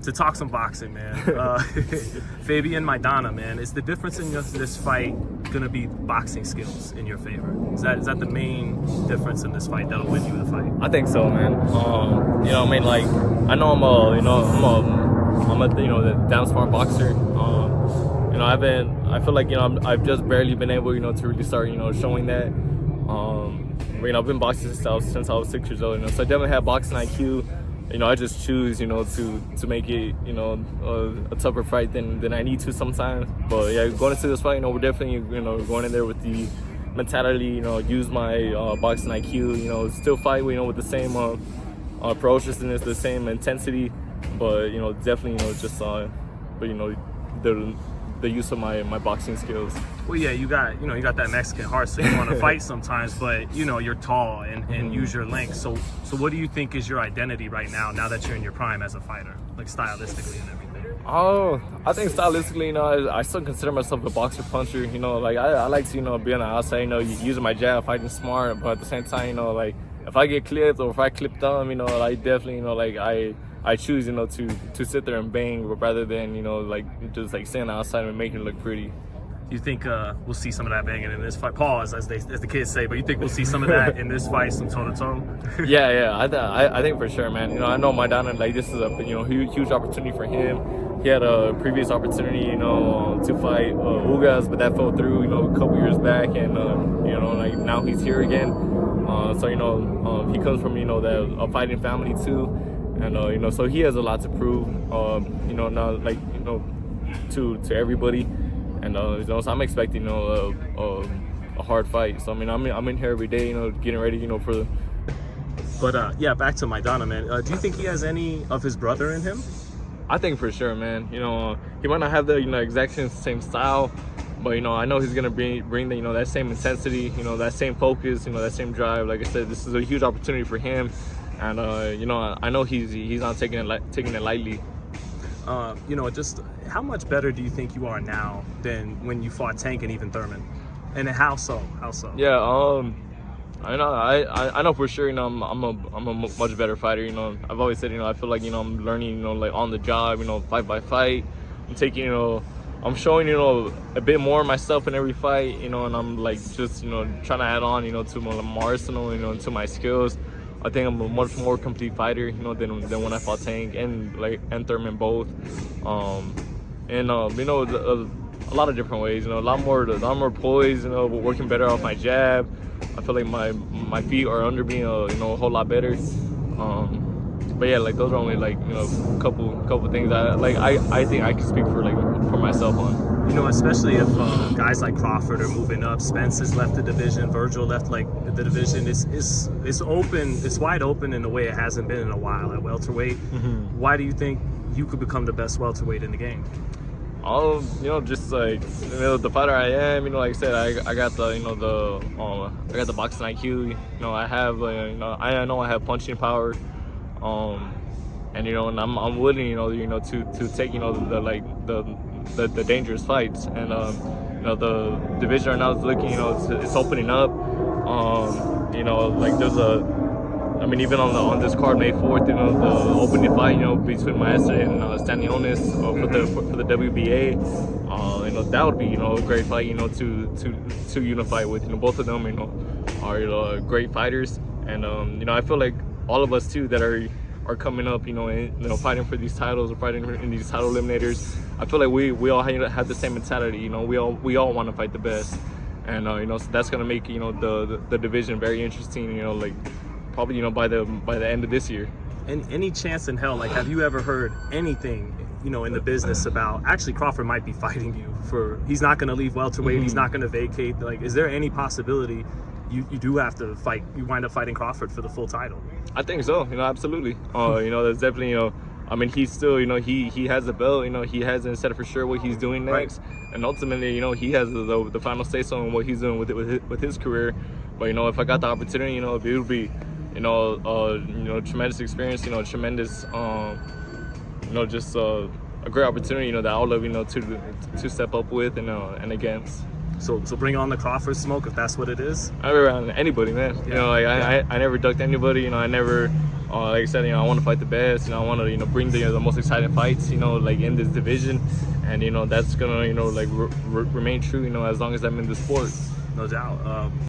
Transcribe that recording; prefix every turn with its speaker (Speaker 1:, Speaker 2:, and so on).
Speaker 1: to talk some boxing, man. Fabian Maidana, man, is the difference in this fight gonna be boxing skills in your favor? Is that the main difference in this fight that'll win you the fight?
Speaker 2: I think so, man. You know, I mean, like, I know I'm a the damn smart boxer. You know, I feel like, you know, I've just barely been able, you know, to really start, you know, showing that. You know, I've been boxing since I was 6 years old, you know, so I definitely have boxing IQ. You know, I just choose, you know, to make it, you know, a tougher fight than I need to sometimes. But yeah, going into this fight, you know, we're definitely, you know, going in there with the mentality, you know, use my boxing IQ, you know, still fight, you know, with the same ferociousness, the same intensity, but, you know, definitely, you know, just but, you know, the use of my boxing skills.
Speaker 1: Well, yeah, you got that Mexican heart, so you want to fight sometimes, but, you know, you're tall and use your length. So what do you think is your identity right now that you're in your prime as a fighter, like stylistically and everything?
Speaker 2: Oh, I think stylistically, you know, I still consider myself a boxer puncher. You know, like I like to, you know, be on the outside, you know, using my jab, fighting smart, but at the same time, you know, like if I get clipped or if I clip them, you know, I definitely, you know, like I choose, you know, to sit there and bang rather than, you know, like just like staying outside and making it look pretty.
Speaker 1: You think we'll see some of that banging in this fight? Pause, as the kids say. But you think we'll see some of that in this fight, some toe to toe?
Speaker 2: Yeah. I think for sure, man. You know, I know Maidana, like, this is a, you know, huge opportunity for him. He had a previous opportunity, you know, to fight Ugas, but that fell through, you know, a couple years back, and you know, like now he's here again. So you know, he comes from, you know, a fighting family too, and you know, so he has a lot to prove. You know, now, like, you know, to everybody. And you know, so I'm expecting, you know, a hard fight. So I mean, I'm in here every day, you know, getting ready, you know, for the.
Speaker 1: But yeah, back to Maidana, man. Do you think he has any of his brother in him?
Speaker 2: I think for sure, man. You know, he might not have the, you know, exact same style, but, you know, I know he's gonna bring the, you know, that same intensity, you know, that same focus, you know, that same drive. Like I said, this is a huge opportunity for him, and you know, I know he's not taking it lightly.
Speaker 1: You know, just how much better do you think you are now than when you fought Tank and even Thurman? And how so?
Speaker 2: Yeah, I know for sure, you know, I'm a much better fighter. You know, I've always said, you know, I feel like, you know, I'm learning, you know, like on the job, you know, fight by fight. I'm taking, you know, I'm showing, you know, a bit more of myself in every fight, you know, and I'm like just, you know, trying to add on, you know, to my arsenal, you know, to my skills. I think I'm a much more complete fighter, you know, than when I fought Tank and Thurman both. You know, a lot of different ways, you know, a lot more poise, you know, working better off my jab. I feel like my feet are under me, you know, a whole lot better. But yeah, like those are only, like, you know, couple things I think I can speak for myself on.
Speaker 1: You know, especially if guys like Crawford are moving up. Spence has left the division. Virgil left the division. It's open. It's wide open in a way it hasn't been in a while at welterweight. Mm-hmm. Why do you think you could become the best welterweight in the game?
Speaker 2: You know, just like, you know, the fighter I am. You know, like I said, I got the, you know, I got the boxing IQ. You know, I have, you know, I know I have punching power. And you know, and I'm willing, you know, to take, you know, the dangerous fights, and you know, the division right now is looking, you know, it's opening up. You know, like there's I mean, even on this card, May 4th, you know, the opening fight, you know, between Maestro and Stanionis for the WBA. You know, that would be, you know, a great fight, you know, to unify with. You know, both of them, you know, are, you know, great fighters, and you know, I feel like all of us too that are coming up, you know, fighting for these titles or fighting in these title eliminators. I feel like we all have the same mentality. You know, we all want to fight the best, and you know, so that's gonna make, you know, the division very interesting. You know, like probably, you know, by the end of this year.
Speaker 1: And any chance in hell, like, have you ever heard anything, you know, in the business about actually Crawford might be fighting you he's not gonna leave welterweight, mm-hmm. He's not gonna vacate? Like, is there any possibility you do have to fight, you wind up fighting Crawford for the full title?
Speaker 2: I think so, you know, absolutely. You know, there's definitely, you know, I mean, he's still, you know, he has the belt, you know, he hasn't said for sure what he's doing next. Right. And ultimately, you know, he has the final say so on what he's doing with his career. But, you know, if I got the opportunity, you know, it would be, you know, tremendous experience, you know, tremendous, you know, just a great opportunity, you know, that I'll love, you know, to step up with and against.
Speaker 1: So bring on the Crawford smoke if that's what it is.
Speaker 2: I never around anybody, man. Yeah. You know, like I never ducked anybody. You know, I never Like I said, I want to fight the best. I want to, bring the most exciting fights, like in this division, and that's gonna, like remain true, as long as I'm in the sport.
Speaker 1: No doubt.